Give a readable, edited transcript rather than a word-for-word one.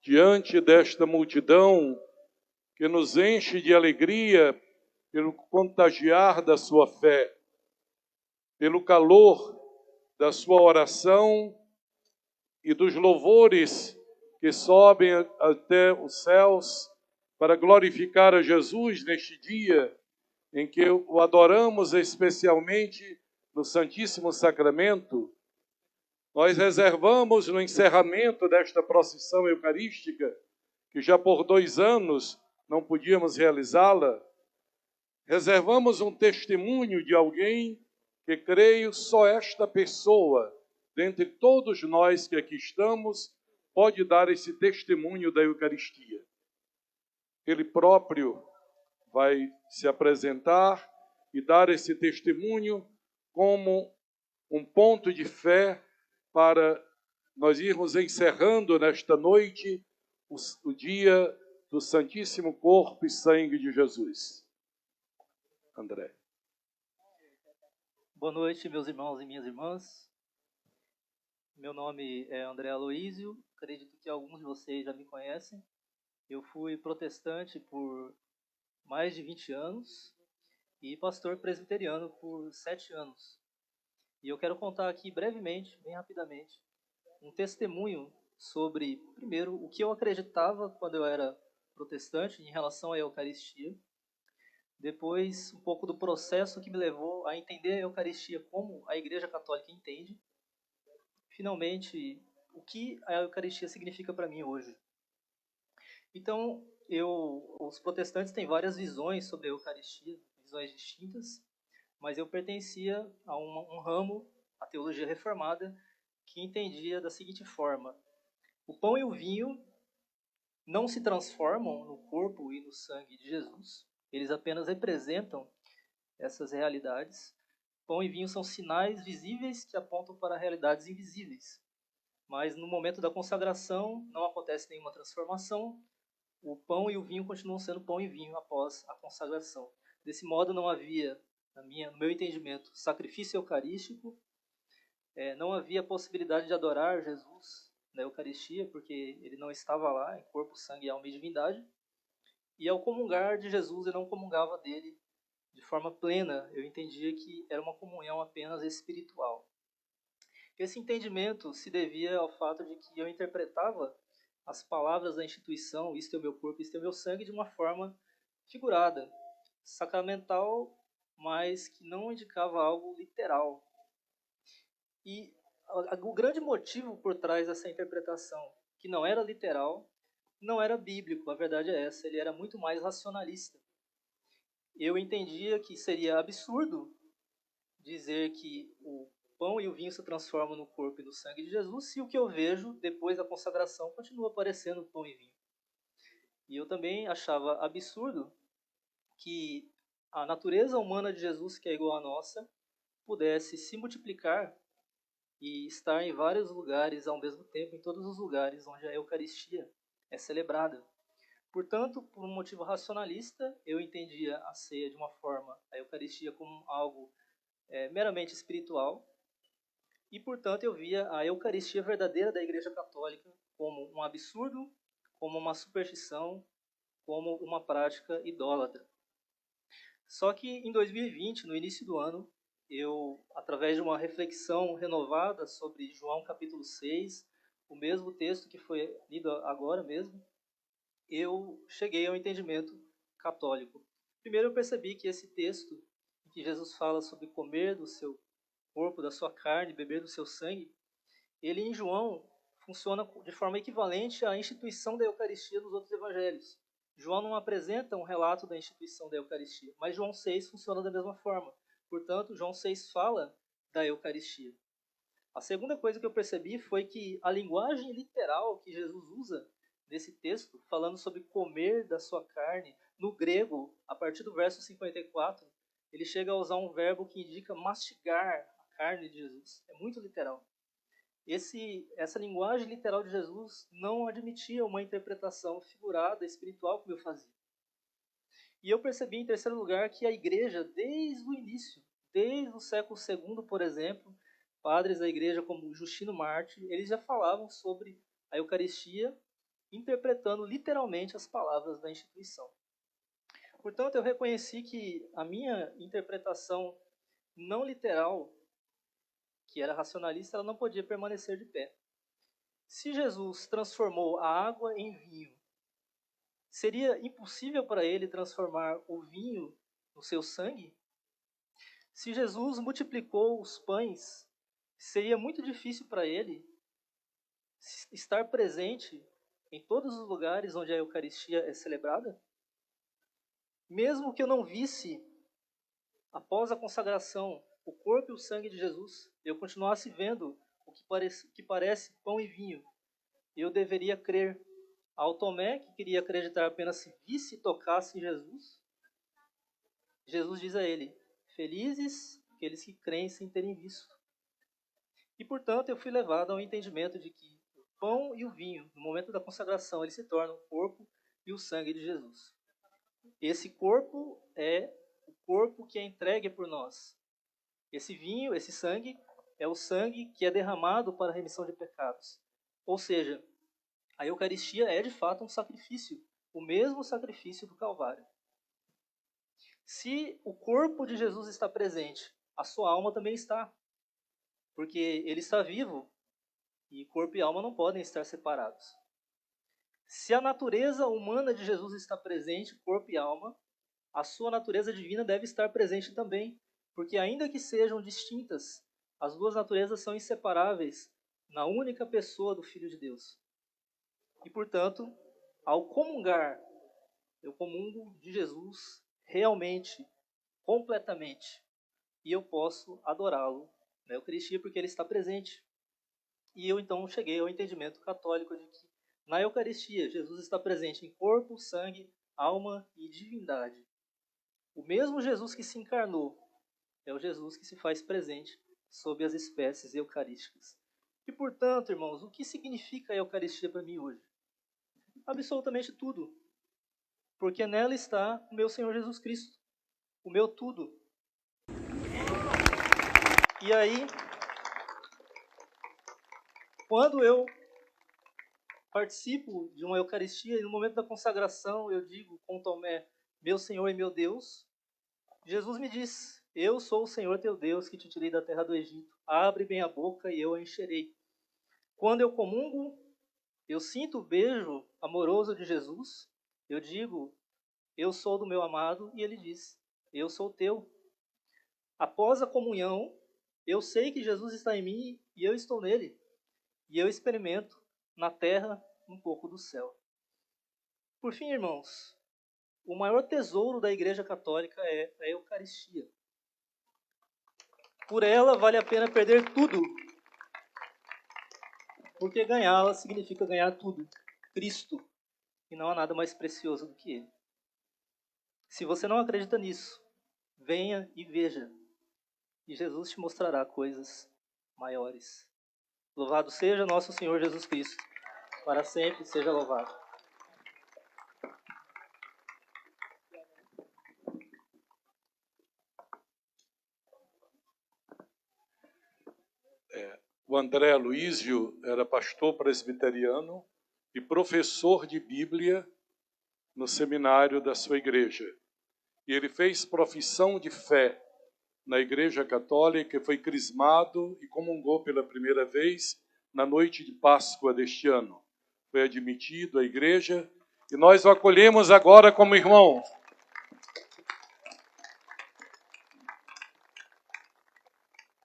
diante desta multidão que nos enche de alegria pelo contagiar da sua fé, pelo calor da sua oração e dos louvores que sobem até os céus para glorificar a Jesus neste dia em que o adoramos especialmente no Santíssimo Sacramento. Nós reservamos no encerramento desta procissão eucarística, que já por 2 anos não podíamos realizá-la, reservamos um testemunho de alguém que creio só esta pessoa, dentre todos nós que aqui estamos, pode dar esse testemunho da Eucaristia. Ele próprio vai se apresentar e dar esse testemunho como um ponto de fé para nós irmos encerrando nesta noite o dia do Santíssimo Corpo e Sangue de Jesus. André. Boa noite, meus irmãos e minhas irmãs. Meu nome é André Aloísio, acredito que alguns de vocês já me conhecem. Eu fui protestante por mais de 20 anos e pastor presbiteriano por 7 anos. E eu quero contar aqui brevemente, bem rapidamente, um testemunho sobre, primeiro, o que eu acreditava quando eu era protestante em relação à Eucaristia. Depois, um pouco do processo que me levou a entender a Eucaristia como a Igreja Católica entende. Finalmente, o que a Eucaristia significa para mim hoje. Então, os protestantes têm várias visões sobre a Eucaristia, visões distintas, mas eu pertencia a um ramo, a teologia reformada, que entendia da seguinte forma: o pão e o vinho não se transformam no corpo e no sangue de Jesus, eles apenas representam essas realidades. Pão e vinho são sinais visíveis que apontam para realidades invisíveis. Mas no momento da consagração não acontece nenhuma transformação. O pão e o vinho continuam sendo pão e vinho após a consagração. Desse modo não havia, no meu entendimento, sacrifício eucarístico. Não havia possibilidade de adorar Jesus na Eucaristia, porque ele não estava lá em corpo, sangue, alma e divindade. E ao comungar de Jesus, eu não comungava dele de forma plena. Eu entendia que era uma comunhão apenas espiritual. Esse entendimento se devia ao fato de que eu interpretava as palavras da instituição, isto é o meu corpo, isto é o meu sangue, de uma forma figurada, sacramental, mas que não indicava algo literal. E o grande motivo por trás dessa interpretação, que não era literal, não era bíblico, a verdade é essa, ele era muito mais racionalista. Eu entendia que seria absurdo dizer que o pão e o vinho se transformam no corpo e no sangue de Jesus se o que eu vejo depois da consagração continua aparecendo pão e vinho. E eu também achava absurdo que a natureza humana de Jesus, que é igual à nossa, pudesse se multiplicar e estar em vários lugares ao mesmo tempo, em todos os lugares onde a Eucaristia é celebrada. Portanto, por um motivo racionalista, eu entendia a ceia de uma forma, a Eucaristia como algo meramente espiritual, e, portanto, eu via a Eucaristia verdadeira da Igreja Católica como um absurdo, como uma superstição, como uma prática idólatra. Só que em 2020, no início do ano, eu, através de uma reflexão renovada sobre João capítulo 6, o mesmo texto que foi lido agora mesmo, eu cheguei ao entendimento católico. Primeiro eu percebi que esse texto, em que Jesus fala sobre comer do seu corpo, da sua carne, beber do seu sangue, ele em João funciona de forma equivalente à instituição da Eucaristia nos outros evangelhos. João não apresenta um relato da instituição da Eucaristia, mas João 6 funciona da mesma forma. Portanto, João 6 fala da Eucaristia. A segunda coisa que eu percebi foi que a linguagem literal que Jesus usa nesse texto, falando sobre comer da sua carne, no grego, a partir do verso 54, ele chega a usar um verbo que indica mastigar a carne de Jesus. É muito literal. Essa linguagem literal de Jesus não admitia uma interpretação figurada, espiritual, como eu fazia. E eu percebi, em terceiro lugar, que a igreja, desde o início, desde o século II, por exemplo, padres da igreja como Justino Mártir, eles já falavam sobre a Eucaristia interpretando literalmente as palavras da instituição. Portanto, eu reconheci que a minha interpretação não literal, que era racionalista, ela não podia permanecer de pé. Se Jesus transformou a água em vinho, seria impossível para ele transformar o vinho no seu sangue? Se Jesus multiplicou os pães, seria muito difícil para ele estar presente em todos os lugares onde a Eucaristia é celebrada? Mesmo que eu não visse, após a consagração, o corpo e o sangue de Jesus, eu continuasse vendo o que parece pão e vinho, eu deveria crer. Ao Tomé, que queria acreditar apenas se visse e tocasse em Jesus, Jesus diz a ele: felizes aqueles que creem sem terem visto. E, portanto, eu fui levado ao entendimento de que o pão e o vinho, no momento da consagração, eles se tornam o corpo e o sangue de Jesus. Esse corpo é o corpo que é entregue por nós. Esse vinho, esse sangue, é o sangue que é derramado para a remissão de pecados. Ou seja, a Eucaristia é de fato um sacrifício, o mesmo sacrifício do Calvário. Se o corpo de Jesus está presente, a sua alma também está, porque ele está vivo e corpo e alma não podem estar separados. Se a natureza humana de Jesus está presente, corpo e alma, a sua natureza divina deve estar presente também, porque ainda que sejam distintas, as duas naturezas são inseparáveis na única pessoa do Filho de Deus. E, portanto, ao comungar, eu comungo de Jesus realmente, completamente, e eu posso adorá-lo na Eucaristia porque ele está presente. E eu então cheguei ao entendimento católico de que na Eucaristia Jesus está presente em corpo, sangue, alma e divindade. O mesmo Jesus que se encarnou é o Jesus que se faz presente sob as espécies eucarísticas. E, portanto, irmãos, o que significa a Eucaristia para mim hoje? Absolutamente tudo. Porque nela está o meu Senhor Jesus Cristo, o meu tudo. E aí, quando eu participo de uma Eucaristia e no momento da consagração eu digo com Tomé, meu Senhor e meu Deus, Jesus me diz: eu sou o Senhor teu Deus que te tirei da terra do Egito. Abre bem a boca e eu a encherei. Quando eu comungo, eu sinto o beijo amoroso de Jesus. Eu digo: eu sou do meu amado, e ele diz: eu sou teu. Após a comunhão, eu sei que Jesus está em mim e eu estou nele. E eu experimento na terra um pouco do céu. Por fim, irmãos, o maior tesouro da Igreja Católica é a Eucaristia. Por ela vale a pena perder tudo, porque ganhá-la significa ganhar tudo, Cristo, e não há nada mais precioso do que Ele. Se você não acredita nisso, venha e veja, e Jesus te mostrará coisas maiores. Louvado seja nosso Senhor Jesus Cristo, para sempre seja louvado. O André Aloísio era pastor presbiteriano e professor de Bíblia no seminário da sua igreja. E ele fez profissão de fé na Igreja Católica, foi crismado e comungou pela primeira vez na noite de Páscoa deste ano. Foi admitido à igreja e nós o acolhemos agora como irmão.